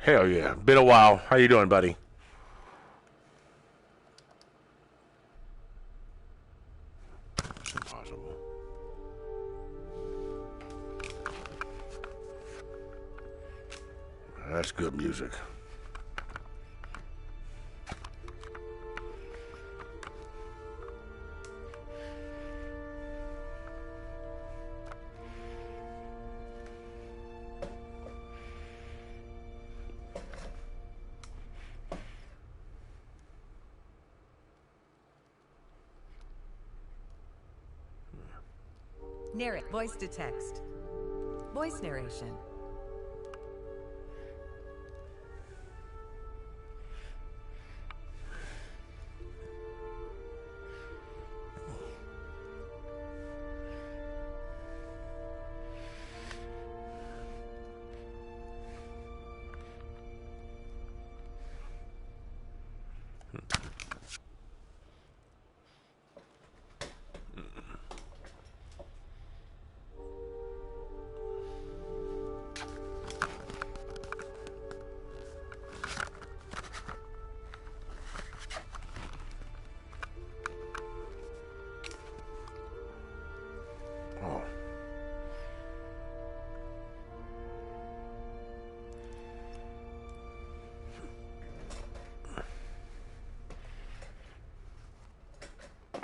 Hell yeah. Been a while. How you doing, buddy? It's impossible. That's good music. Narrate. Voice to text. Voice narration.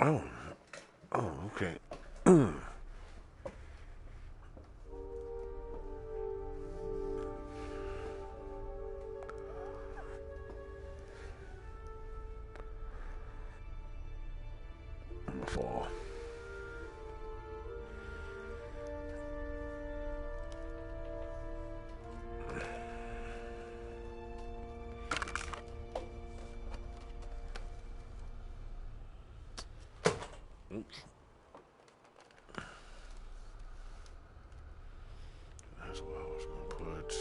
Oh. Oh, okay. I'm gonna fall. Oops. That's what I was gonna put.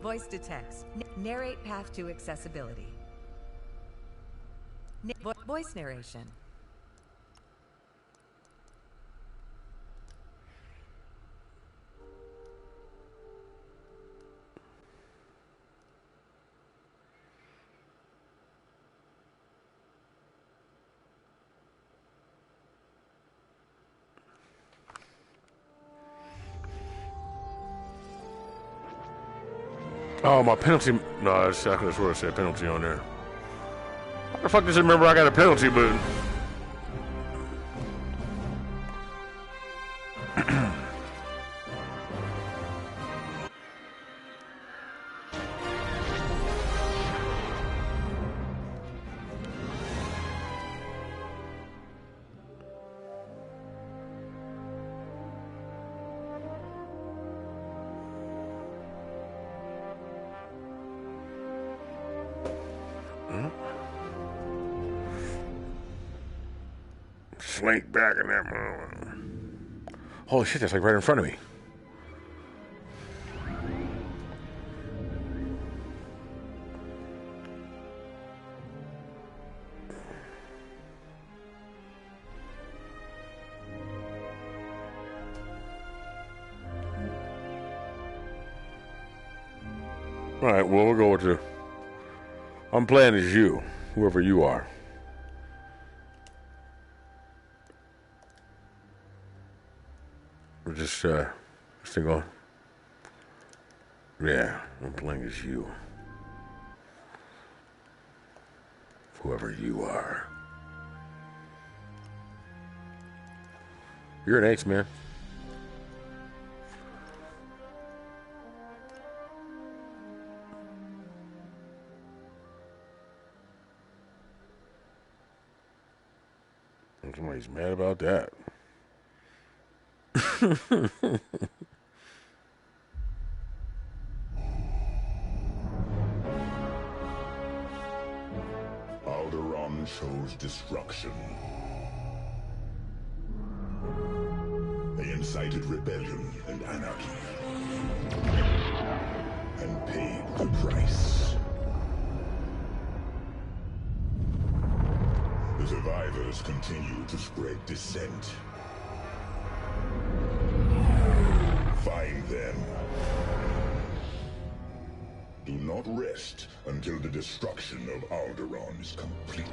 Voice to text. Narrate path to accessibility. Voice narration. Oh, my penalty. No, I could have sworn I said penalty on there. How the fuck does it remember I got a penalty boot? Slink back in that moment. Holy shit, that's like right in front of me. Alright, well, we'll go with the... I'm playing as you, whoever you are. We're just, this thing on. Yeah, I'm playing as you. Whoever you are. You're an ace, man. Somebody's mad about that. Alderaan chose destruction. They incited rebellion and anarchy. And paid the price. The survivors continue to spread dissent. Find them. Do not rest until the destruction of Alderaan is complete.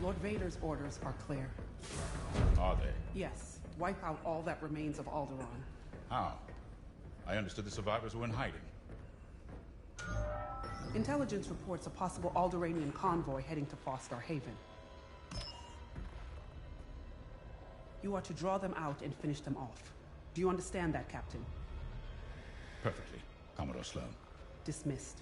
Lord Vader's orders are clear. Are they? Yes, wipe out all that remains of Alderaan. How? I understood the survivors were in hiding. Intelligence reports a possible Alderaanian convoy heading to Fostar Haven. You are to draw them out and finish them off. Do you understand that, Captain? Perfectly, Commodore Sloan. Dismissed.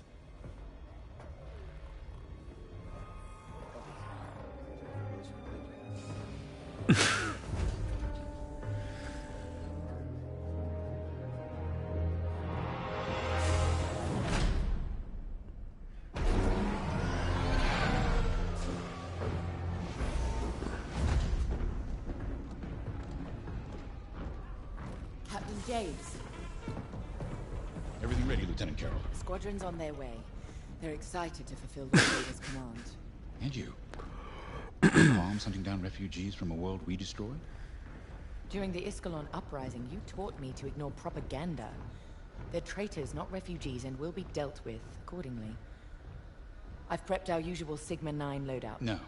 Captain James, Everything ready, Lieutenant Carroll. the squadron's on their way. They're excited to fulfill Lord Vader's command. And you? Arms hunting down refugees from a world we destroyed? During the Iskalon uprising, you taught me to ignore propaganda. They're traitors, not refugees, and will be dealt with accordingly. I've prepped our usual Sigma-9 loadout. No.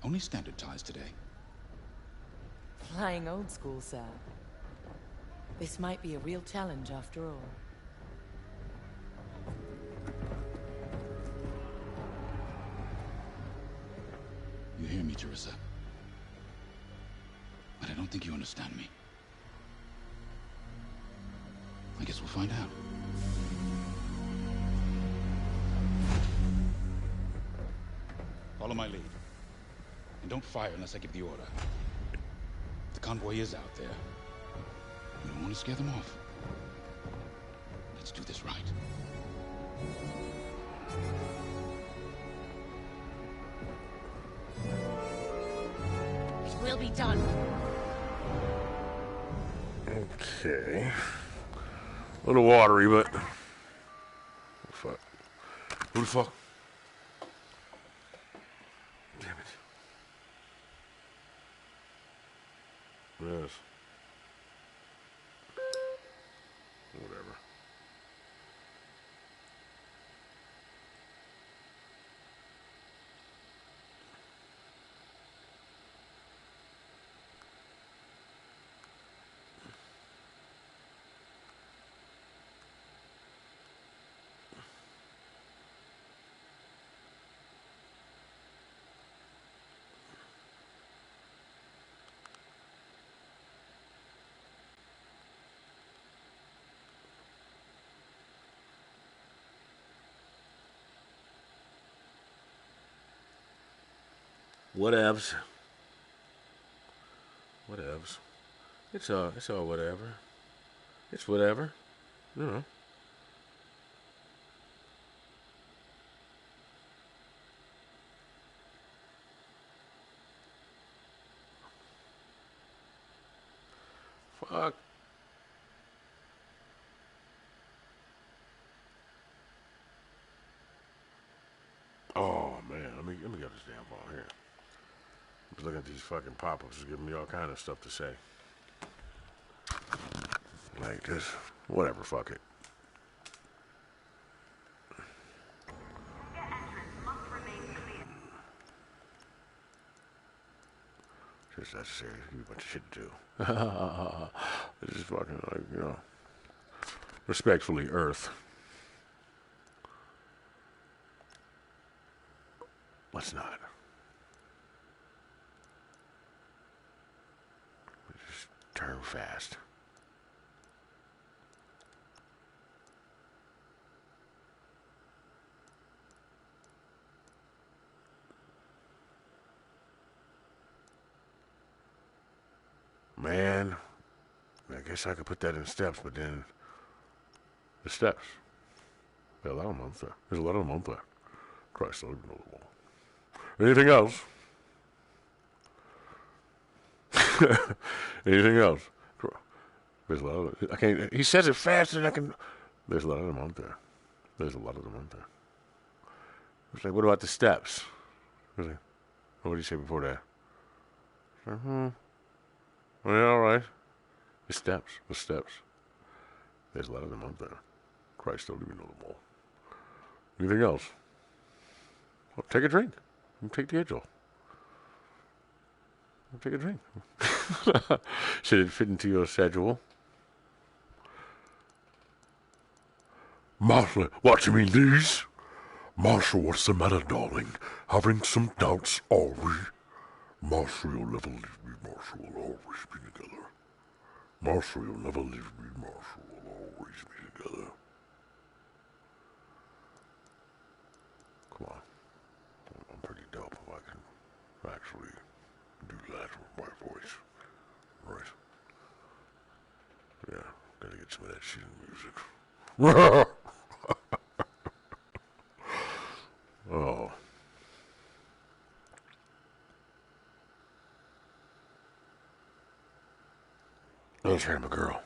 Only standard ties today. Flying old school, sir. This might be a real challenge after all. You hear me, Teresa? But I don't think you understand me. I guess we'll find out. Follow my lead. And don't fire unless I give the order. The convoy is out there. We don't want to scare them off. Let's do this right. It will be done. Okay. A little watery, but... Fuck. Who the fuck? Damn it. Yes. Whatever. Whatevs. Whatevs. It's all whatever. It's whatever. You know. Fuck. Oh man, let me get this damn ball here. I'm just looking at these fucking pop-ups, just giving me all kind of stuff to say. Like just whatever, fuck it. Just necessary. Give me a bunch of shit to do. It's just fucking like, you know. Respectfully, Earth. Let's not. Just turn fast. Man, I guess I could put that in steps, but then the steps. There's a lot of them out there. There's a lot of them out there. Christ, I don't even know the wall. Anything else? Anything else? There's a lot of I can't. He says it faster than I can. There's a lot of them out there. There's a lot of them out there. It's like, what about the steps? What did he say before that? Well, yeah, all right. The steps. The steps. There's a lot of them out there. Christ, don't even know them all. Anything else? Well, take a drink. Take the edge off. Take a drink. Should it fit into your schedule? Marshall, what you mean these? Marshall, what's the matter, darling? Having some doubts, are we? Marshall, you'll never leave me. Marshall, we'll always be together. Marshall, you'll never leave me. Marshall, we'll always be together. Come on. I'm pretty dope if I can actually do that with my voice. Right. Yeah, gotta get some of that shit in music. Oh. Let's hear him a girl.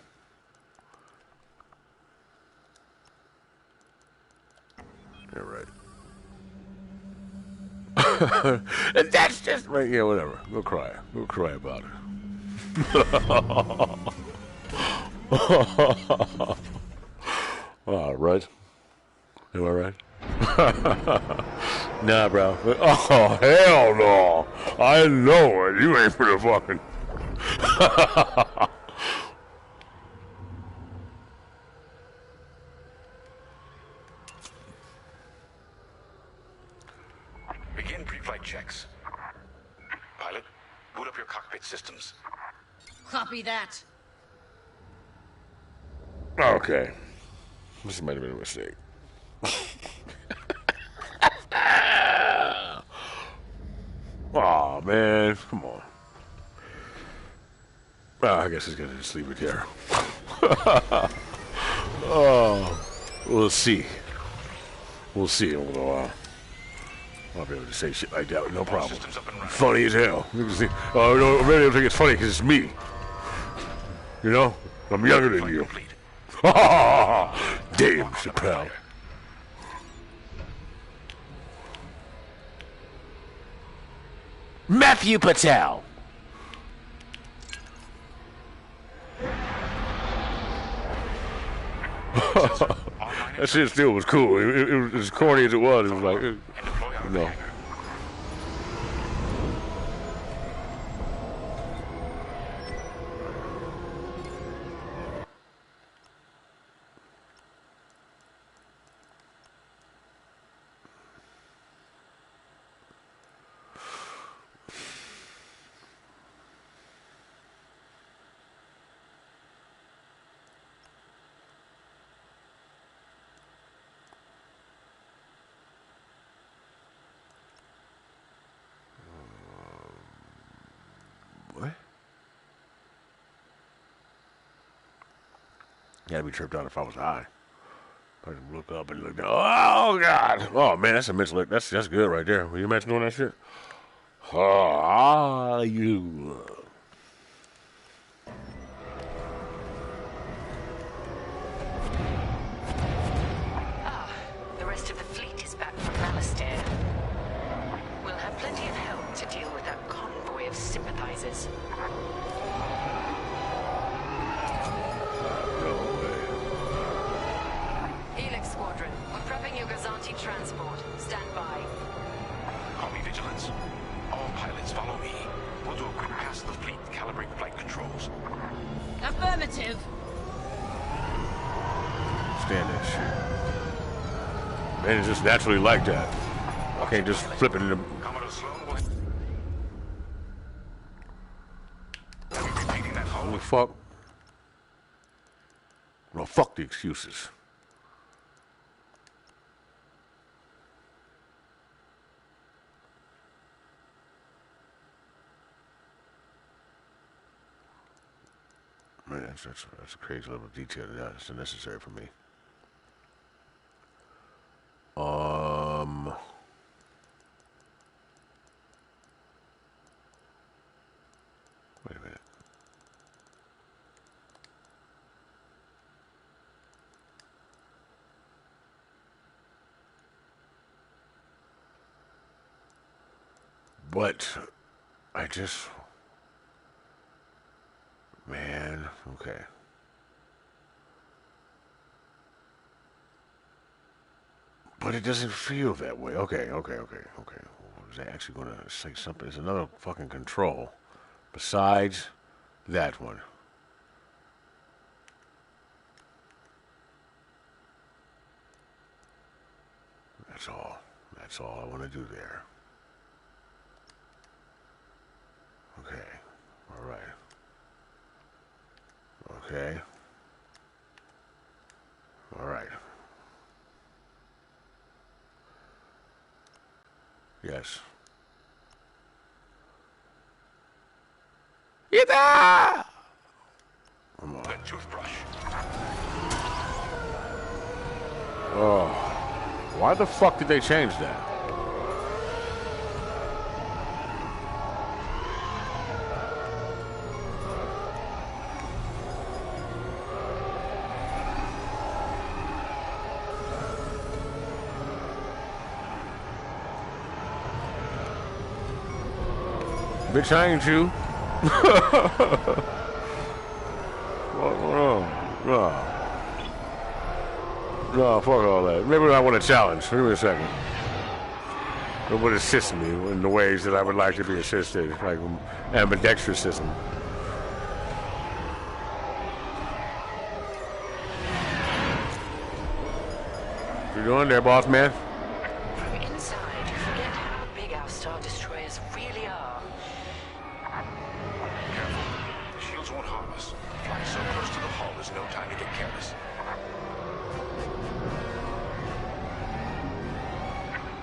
Yeah, right. And that's just right. Yeah, whatever. Go cry. Go cry about it. All right. You all right? Nah, bro. Oh, hell no. I know it. You ain't for the fucking... Begin pre-flight checks. Pilot, boot up your cockpit systems. Copy that. Okay. This might have been a mistake. Oh man, come on. Well, I guess it's gonna just leave it there. Oh, we'll see. We'll see in a little while. I'll be able to say shit like that with no problem. Funny as hell. You can see, oh no, maybe they'll think it's funny because it's me. You know, I'm younger than you. Damn, Chappelle. Matthew Patel. That shit still was cool. It was as corny as it was. It was like, no. Yeah, I'd be tripped out if I was high. I'd look up and look down. Oh, God. Oh, man, that's a mental look. That's good right there. Will you imagine doing that shit? Oh, you. The rest of the fleet is back from Malastare. We'll have plenty of help to deal with that convoy of sympathizers. Helix Squadron, we're prepping your Gazanti transport. Stand by. Copy, Vigilance. All pilots follow me. We'll do a quick pass of the fleet, calibrate flight controls. Affirmative. understand that shit. Man, it's just naturally like that. I can't just flip it into... Holy fuck. No, fuck the excuses. Man, that's a crazy level of detail. That's unnecessary for me. Wait a minute. But I just, man, okay. But it doesn't feel that way. Okay. Was I actually going to say something? There's another fucking control besides that one. That's all. That's all I want to do there. Okay. All right. Okay. All right. Yes. You there? Come on. The toothbrush. Oh. Why the fuck did they change that? Bitch, I ain't you. No, fuck all that. Maybe I want a challenge. Give me a second. It would assist me in the ways that I would like to be assisted, like ambidextrous system. What you doing there, boss man? From inside, you forget how big our Star Destroyers really are. Careful. The shields won't harm us. Flying so close to the hull, there's no time to get careless.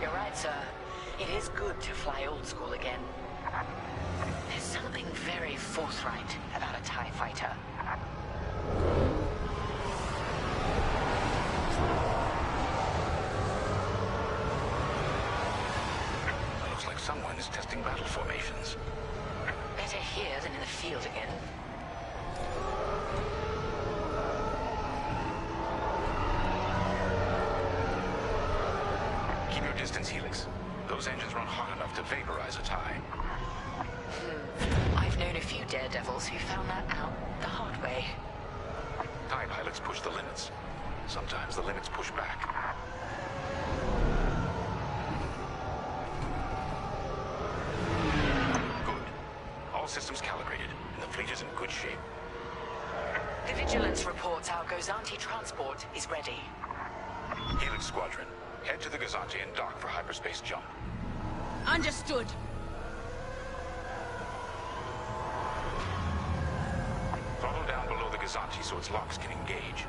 You're right, sir. It is good to fly old school again. There's something very forthright about a TIE fighter. Looks like someone is testing battle formations. Better here than in the field again. Keep your distance, Helix. Those engines run hot enough to vaporize a TIE. I've known a few daredevils who found that out the hard way. TIE pilots push the limits. Sometimes the limits push back. Good. All systems calibrated, and the fleet is in good shape. The Vigilance reports our Gozanti transport is ready. Helix Squadron, head to the Gozanti and dock for hyperspace jump. Understood. Throttle down below the Gozanti so its locks can engage.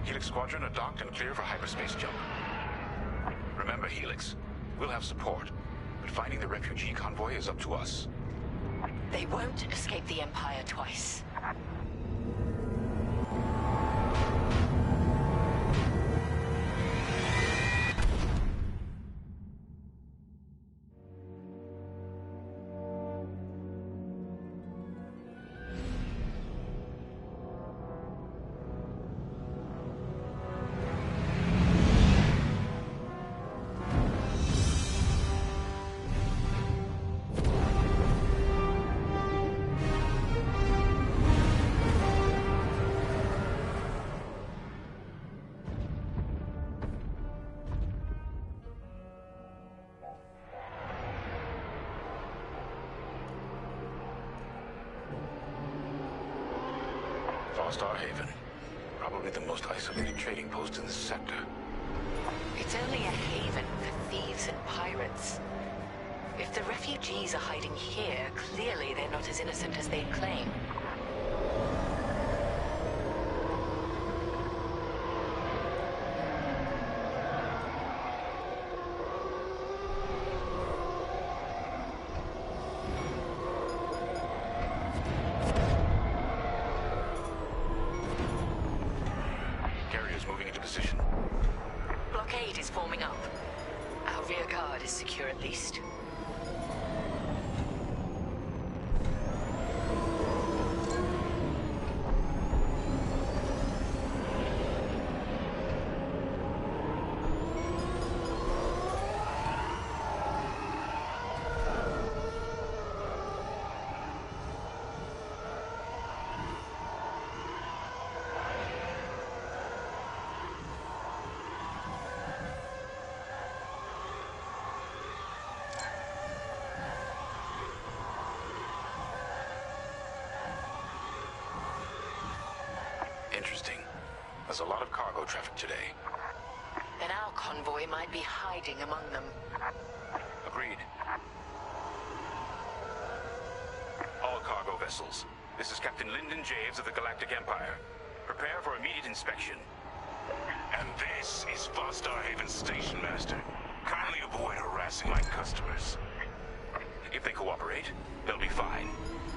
Helix Squadron are docked and clear for hyperspace jump. Remember, Helix, we'll have support, but finding the refugee convoy is up to us. They won't escape the Empire twice. Farstar Haven. Probably the most isolated trading post in the sector. It's only a haven for thieves and pirates. If the refugees are hiding here, clearly they're not as innocent as they claim. Carrier's moving into position. Blockade is forming up. Our rear guard is secure at least. Interesting. There's a lot of cargo traffic today. Then our convoy might be hiding among them. Agreed. All cargo vessels. This is Captain Lyndon Javes of the Galactic Empire. Prepare for immediate inspection. And this is Farstar Haven Station Master. Kindly avoid harassing my customers. If they cooperate, they'll be fine.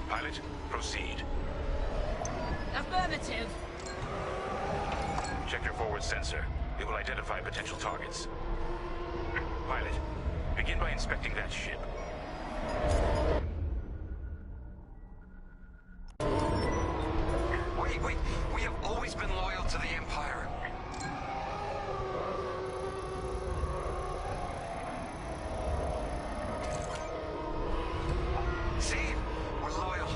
Pilot, proceed. Affirmative. Check your forward sensor. It will identify potential targets. Pilot, begin by inspecting that ship. Wait. We have always been loyal to the Empire. See? We're loyal.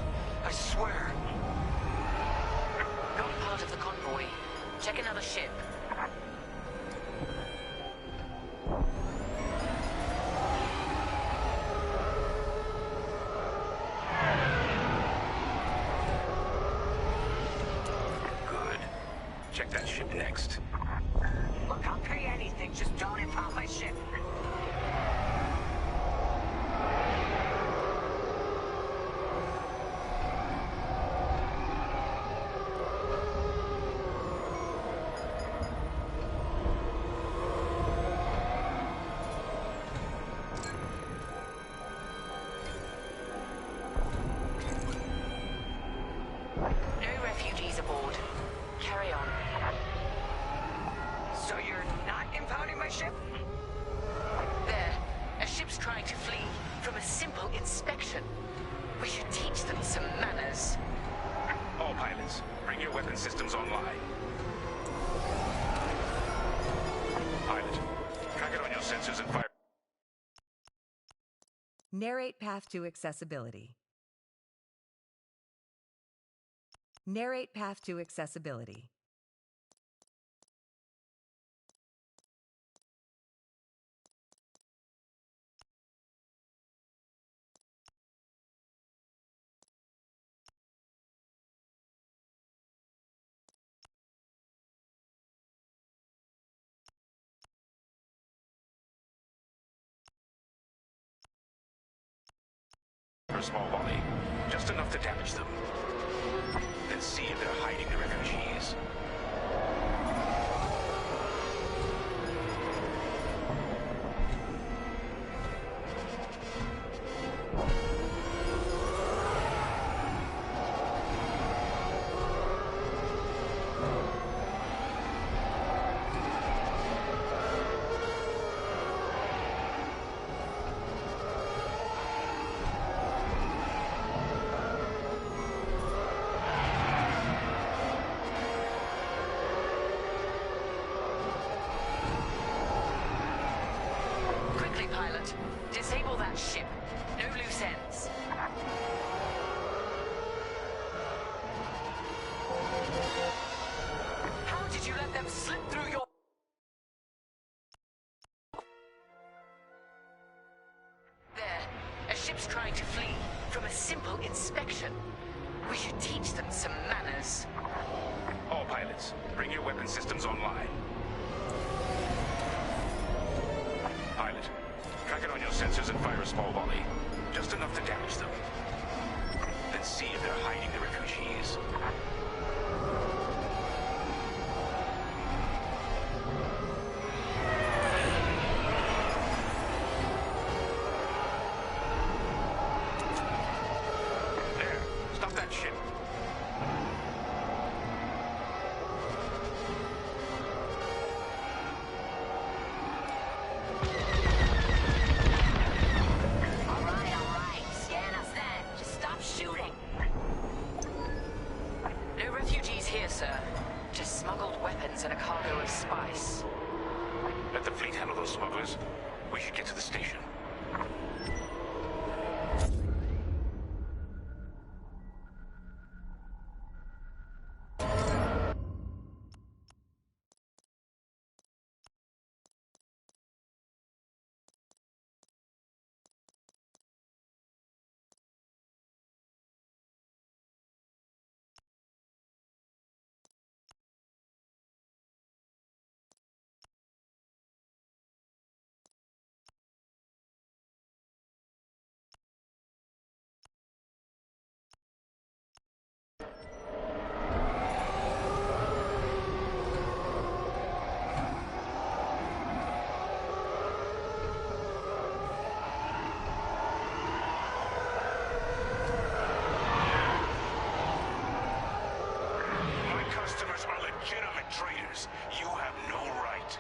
I swear. Not part of the convoy. Check another ship. Good. Check that ship next. Look, I'll pay anything. Just don't impound my ship. No refugees aboard. Carry on. So you're not impounding my ship? There. A ship's trying to flee from a simple inspection. We should teach them some manners. All pilots, bring your weapon systems online. Pilot, track it on your sensors and fire. Narrate path to accessibility. Narrate path to accessibility. For a small volley, just enough to damage them. Then see if they're hiding the refugees. Quickly, pilot. Disable that ship. No loose ends. How did you let them slip through your... There. A ship's trying to flee from a simple inspection. We should teach them some manners. coordinates. Bring your weapon systems online. Pilot, track it on your sensors and fire a small volley. Just enough to damage them. Then see if they're hiding the refugees. There. Stop that ship. Alright. Scan us then. Just stop shooting. No refugees here, sir. Just smuggled weapons and a cargo of spice. Let the fleet handle those smugglers. We should get to the station. My customers are legitimate traders. You have no right.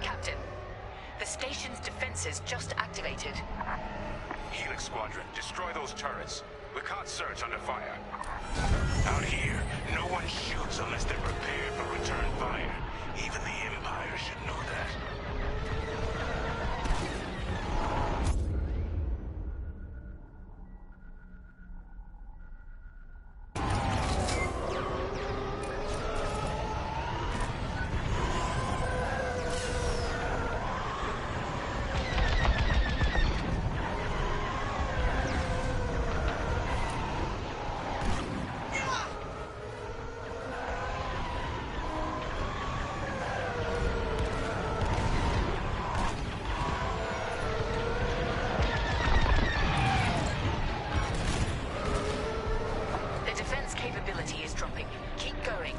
Captain, the station's defenses just activated. Helix Squadron, destroy those turrets. We can't search under fire. Out here, no one shoots unless they're prepared for return fire. Even the Empire should know that. The defense capability is dropping. Keep going.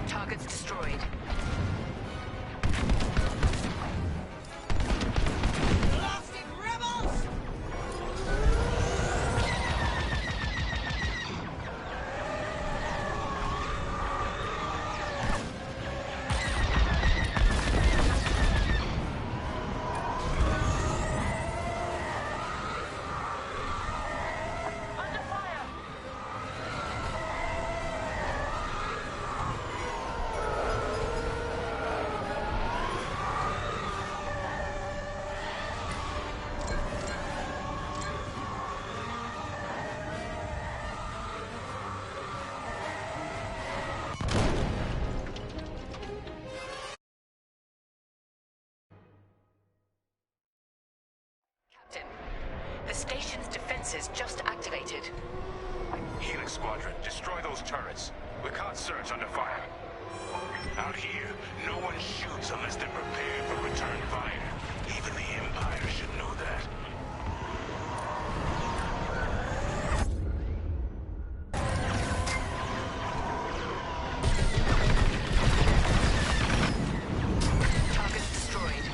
Targets destroyed. Blasted rebels! Under fire! Captain, the station's defenses just activated. Helix Squadron, destroy those turrets. We can't search under fire. Out here, no one shoots unless they're prepared for return fire. Even the Empire should know that. Targets destroyed.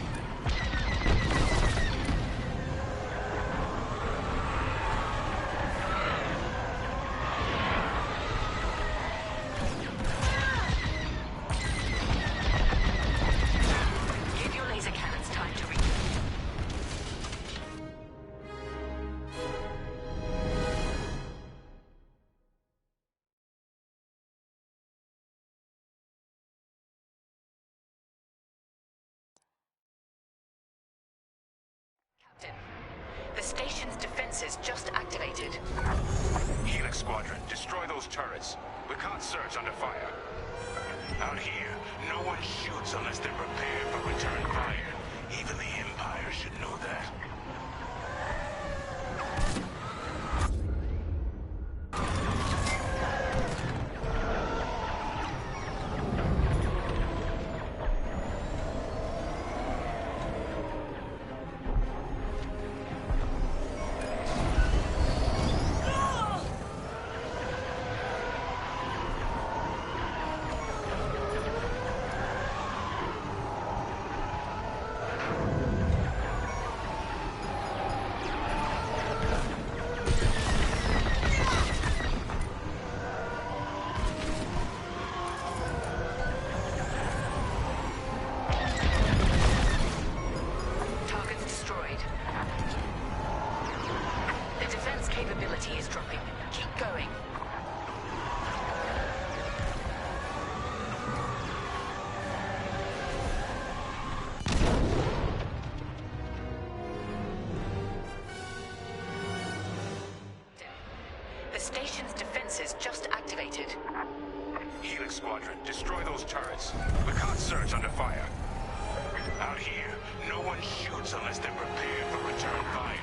Give your laser cannons time to reach. Captain, the station's defenses just activated. Helix Squadron, destroy those turrets. We can't search under fire. Out here, no one shoots unless they're prepared for return fire. Even the Empire should is dropping. Keep going. The station's defenses just activated. Helix Squadron, destroy those turrets. We can't search under fire. Out here, no one shoots unless they're prepared for return fire.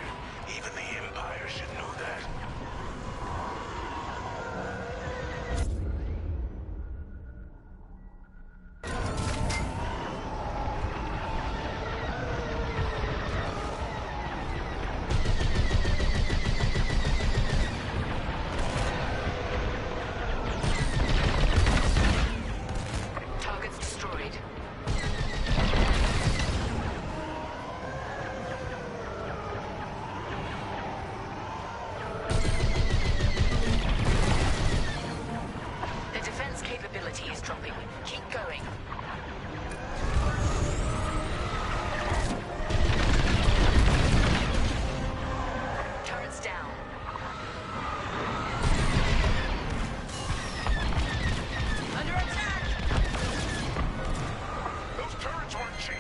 Even the Empire should know that. Targets destroyed. The defense capability is dropping. Keep going. Turrets down. Under attack! Those turrets weren't cheap.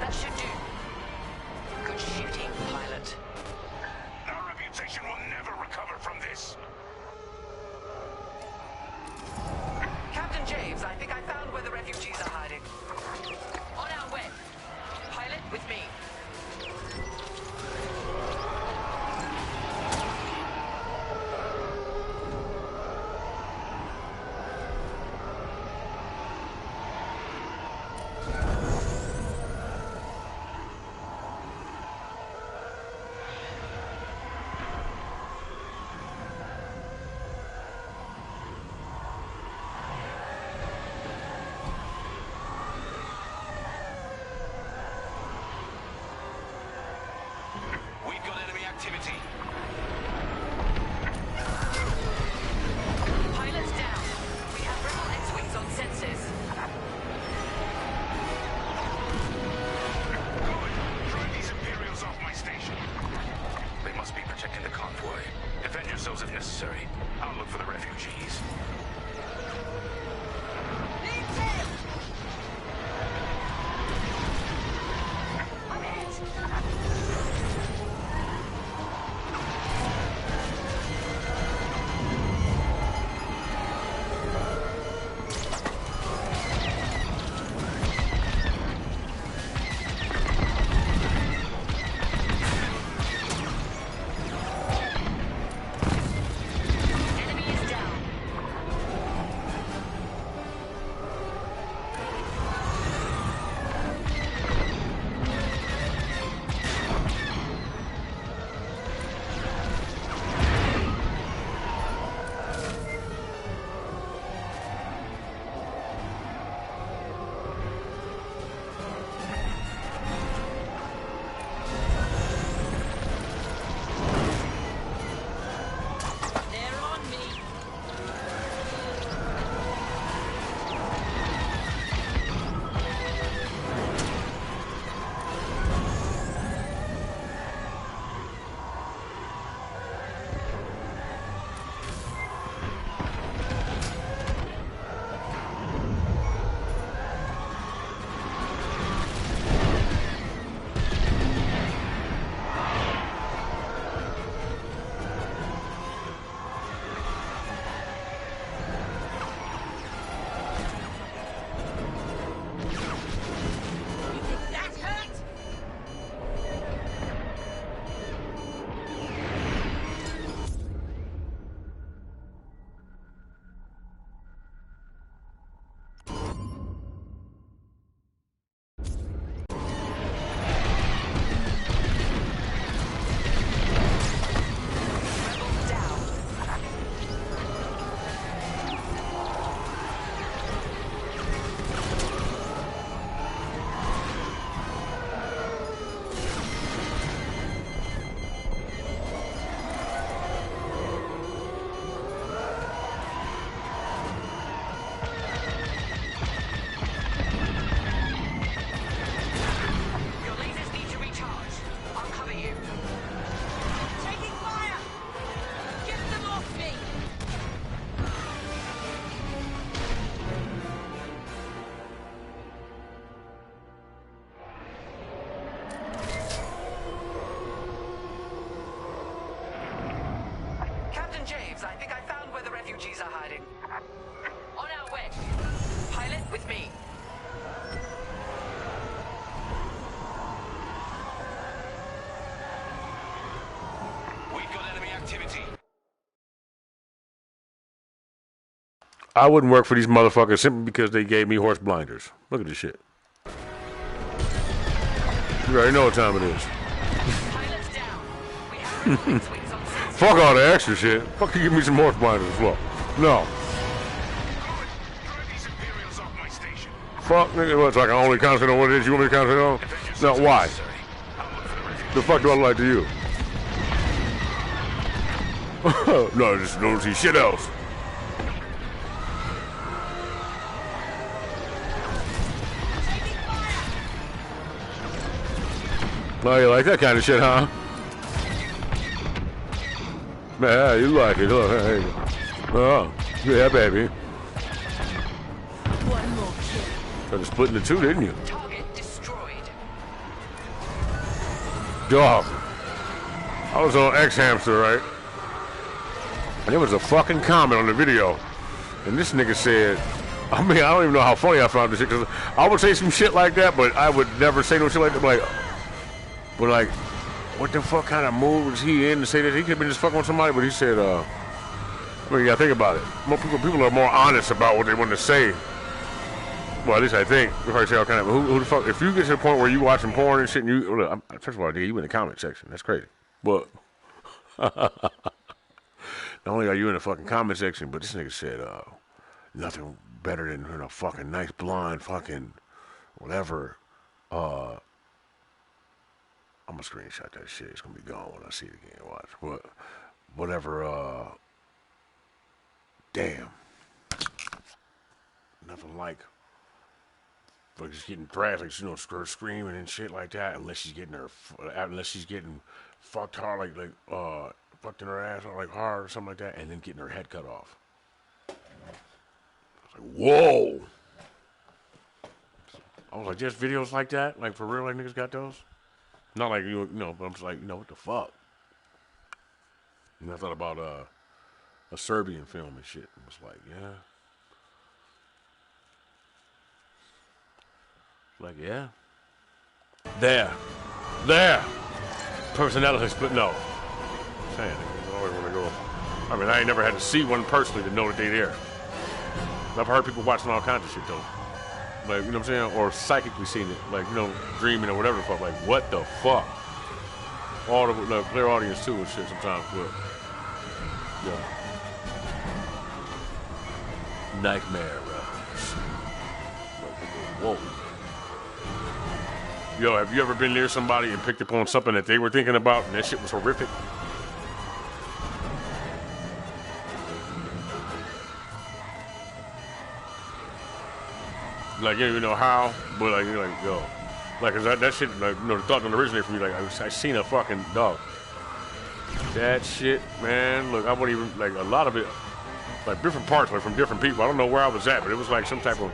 That should do. Good shooting, pilot. Our reputation will never recover from this. Captain James, I think I found where the refugees are hiding. On our way. Pilot, with me. We've got enemy activity. Pilot's down. We have rebel X-Wings on sensors. Good. Drive these Imperials off my station. They must be protecting the convoy. Defend yourselves if necessary. I'll look for the refugees. I'm hit. refugees are hiding. On our way. Pilot with me. We've got enemy activity. I wouldn't work for these motherfuckers simply because they gave me horse blinders. Look at this shit. You already know what time it is. Fuck all the extra shit. Fuck you, give me some horse blinders as well. No. Fuck, nigga, what's like I only concentrate on what it is you want me to concentrate on? No, why? The fuck do I lie to you? No, just don't see shit else. Oh, you like that kind of shit, huh? Yeah, you like it. Look, there you go. Oh, yeah, baby. One more kill. Tried to split into two, didn't you? Target destroyed. Dog. I was on X Hamster, right? And there was a fucking comment on the video. And this nigga said, I mean, I don't even know how funny I found this shit, because I would say some shit like that, but I would never say no shit like that. But like, what the fuck kind of mood was he in to say that? He could have been just fucking with somebody, but he said, I mean, you gotta think about it. More people are more honest about what they want to say. Well, at least I think. If I say all kind of, who the fuck, if you get to the point where you watching porn and shit, and you, look, first of all, dude, you in the comment section. That's crazy. But, not only are you in the fucking comment section, but this nigga said, nothing better than a fucking nice blonde fucking whatever, I'm gonna screenshot that shit. It's gonna be gone when I see it again. Watch. But whatever. Damn. Nothing like. But just getting thrashed, like, you know, screaming and shit like that. Unless she's getting fucked hard, fucked in her ass or like hard or something like that, and then getting her head cut off. I was like, whoa. I was like, there's videos like that, like for real, like niggas got those. Not like, you know, but I'm just like, you know, what the fuck? And I thought about a Serbian film and shit. It was like, yeah. Like, yeah. There. Personality split, no. I'm saying, I always want to go. I mean, I ain't never had to see one personally to know that they there. I've heard people watching all kinds of shit, though. Like, you know what I'm saying? Or psychically seeing it. Like, you know, dreaming or whatever the fuck. Like, what the fuck? All the clear audience, too, and shit sometimes. But, yeah. Nightmare, whoa. Yo, have you ever been near somebody and picked up on something that they were thinking about and that shit was horrific? Like, you know how, but like, you're like, yo. Like, cause that shit, like, you know, the thought don't originate from me. Like, I seen a fucking dog. That shit, man, look, I wouldn't even, like, a lot of it, like, different parts, like, from different people. I don't know where I was at, but it was like some type of,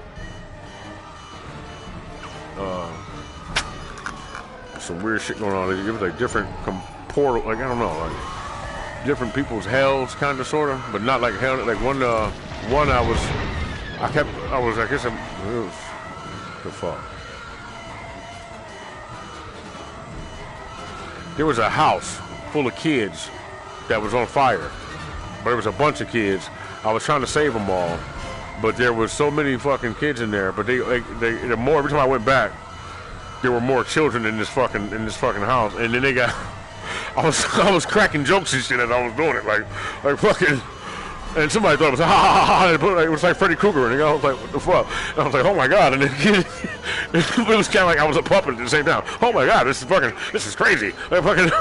some weird shit going on. It was like different portal, like, I don't know, like, different people's hells, kind of, sort of, but not like hell. Like, one it was, the fuck. There was a house full of kids that was on fire, but it was a bunch of kids. I was trying to save them all, but there was so many fucking kids in there. But the more every time I went back, there were more children in this fucking house, and then they got. I was cracking jokes and shit as I was doing it, like fucking. And somebody thought it was ha ha ha, it was like Freddy Krueger, and I was like, what the fuck? And I was like, oh my god, and then it was kind of like I was a puppet at the same time. Oh my god, this is crazy. Like fucking it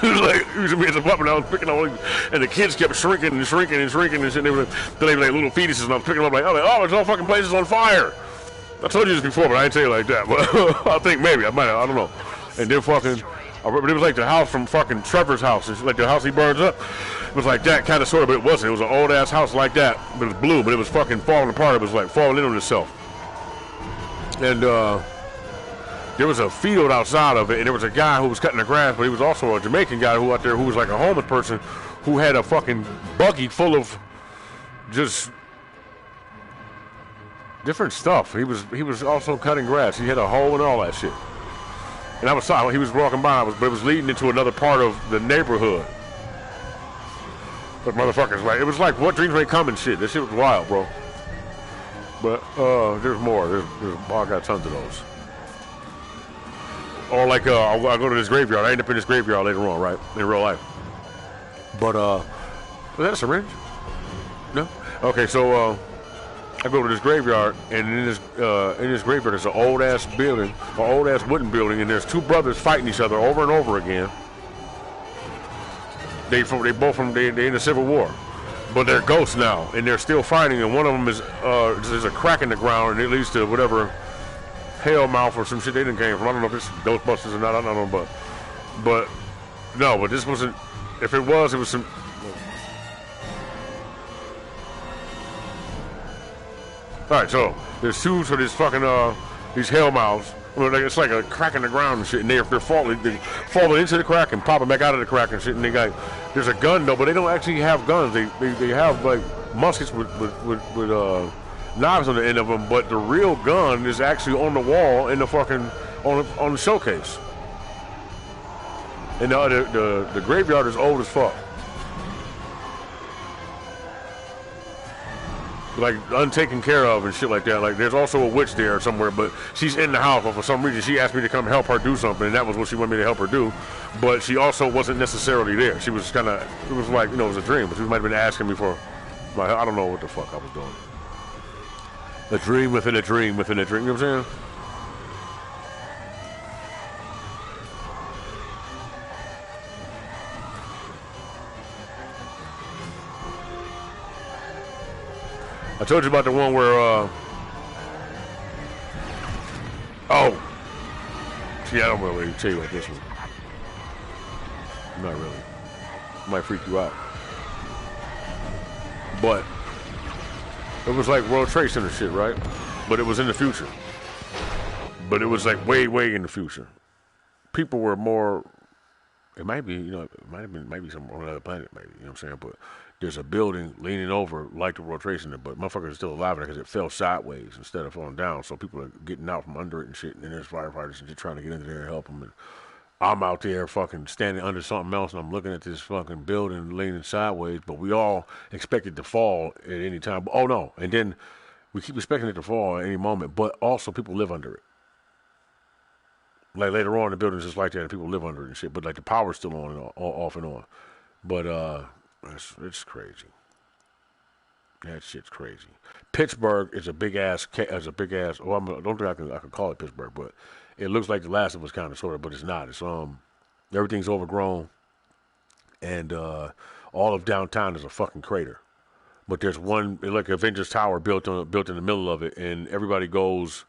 was like using me as a puppet. I was picking up, and the kids kept shrinking and shit. And they were like little fetuses, and I was picking them up like, oh, there's all fucking places on fire. I told you this before, but I didn't tell you like that. But I think maybe I might have, I don't know. And then fucking, but it was like the house from fucking Trevor's house. It's like the house he burns up. It was like that kind of sort of, but it wasn't. It was an old ass house like that, but it was blue, but it was fucking falling apart. It was like falling in on itself. And there was a field outside of it, and there was a guy who was cutting the grass, but he was also a Jamaican guy who out there who was like a homeless person who had a fucking buggy full of just different stuff. He was also cutting grass. He had a hoe and all that shit. And I was sorry, he was walking by, but it was leading into another part of the neighborhood. But motherfuckers, like, it was like What Dreams May Come and shit. This shit was wild, bro. But there's more. I got tons of those. Or like, I go to this graveyard. I end up in this graveyard later on, right, in real life. But was that a syringe? No. Okay, so I go to this graveyard, and in this graveyard there's an old ass building, an old ass wooden building, and there's two brothers fighting each other over and over again. They in the Civil War, but they're ghosts now, and they're still fighting. And one of them is there's a crack in the ground, and it leads to whatever hell mouth or some shit they didn't came from. I don't know if it's Ghostbusters or not. I don't know, but no, but this wasn't. If it was some. All right, so there's two, so there's fucking these hell mouths. Well, it's like a crack in the ground and shit, and they're falling into the crack and popping back out of the crack and shit. And there's a gun though, but they don't actually have guns. They have like muskets with knives on the end of them. But the real gun is actually on the wall in the fucking on the showcase. And the graveyard is old as fuck. Like untaken care of and shit like that. Like there's also a witch there somewhere, but she's in the house. But for some reason, she asked me to come help her do something, and that was what she wanted me to help her do. But she also wasn't necessarily there. She was kind of. It was like, it was a dream. But she might have been asking me for. Like, I don't know what the fuck I was doing. A dream within a dream within a dream. You know what I'm saying? I told you about the one where, see, I don't really tell you about this one. Not really. Might freak you out. But it was like World Trade Center shit, right? But it was in the future. But it was like way, way in the future. People were more, it might be, might be some on another planet, maybe, you know what I'm saying? But there's a building leaning over like the World Trade Center, but motherfuckers are still alive because it fell sideways instead of falling down. So people are getting out from under it and shit, and then there's firefighters and just trying to get into there and help them. And I'm out there fucking standing under something else, and I'm looking at this fucking building leaning sideways, but we all expect it to fall at any time. Oh, no. And then we keep expecting it to fall at any moment, but also people live under it. Like later on, the building's just like that, and people live under it and shit, but like the power's still on and off and on. But, it's crazy. That shit's crazy. Pittsburgh is a big ass. Well, I don't think I can call it Pittsburgh, but it looks like The Last of Us kind of sort of, but it's not. It's everything's overgrown, and all of downtown is a fucking crater. But there's one like Avengers Tower built in the middle of it, and everybody goes.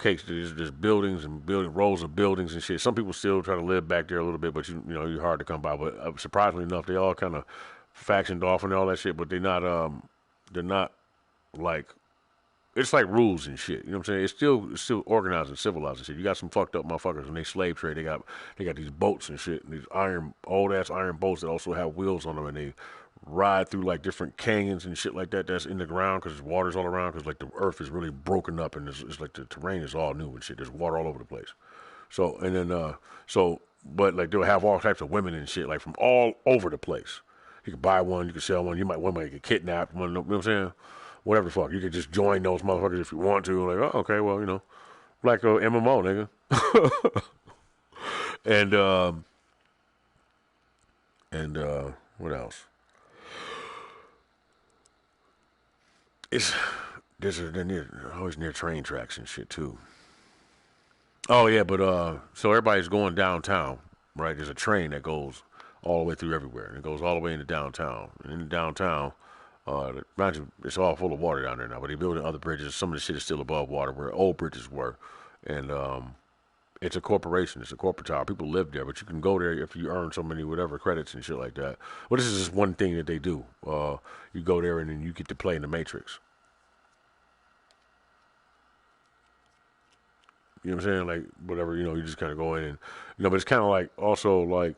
There's buildings and rows of buildings and shit. Some people still try to live back there a little bit, but you're hard to come by. But surprisingly enough, they all kind of factioned off and all that shit. But they're not like, it's like rules and shit. You know what I'm saying? It's still organized and civilized and shit. You got some fucked up motherfuckers and they slave trade. They got these boats and shit, and these old ass iron boats that also have wheels on them, and they ride through like different canyons and shit like that that's in the ground because there's water's all around because like the earth is really broken up and it's like the terrain is all new and shit. There's water all over the place. So and then but like they'll have all types of women and shit like from all over the place. You can buy one, you can sell one, one might get kidnapped, one, you know what I'm saying? Whatever the fuck. You can just join those motherfuckers if you want to. Like, oh, okay, well, like a MMO, nigga. and what else? They're always near train tracks and shit too. Oh yeah, but so everybody's going downtown, right? There's a train that goes all the way through everywhere, and it goes all the way into downtown. And in downtown, it's all full of water down there now. But they're building other bridges. Some of the shit is still above water where old bridges were, and it's a corporation. It's a corporate tower. People live there, but you can go there if you earn so many whatever credits and shit like that. Well, this is just one thing that they do. You go there and then you get to play in the Matrix. You know what I'm saying? Like, whatever, you just kind of go in and, but it's kind of like, also like,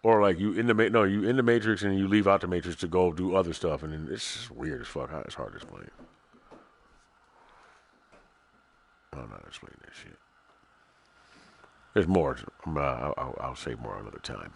Or like you in the you in the Matrix and you leave out the Matrix to go do other stuff, and then it's just weird as fuck. It's hard to explain. I don't know how to explain that shit. There's more. I'll say more another time.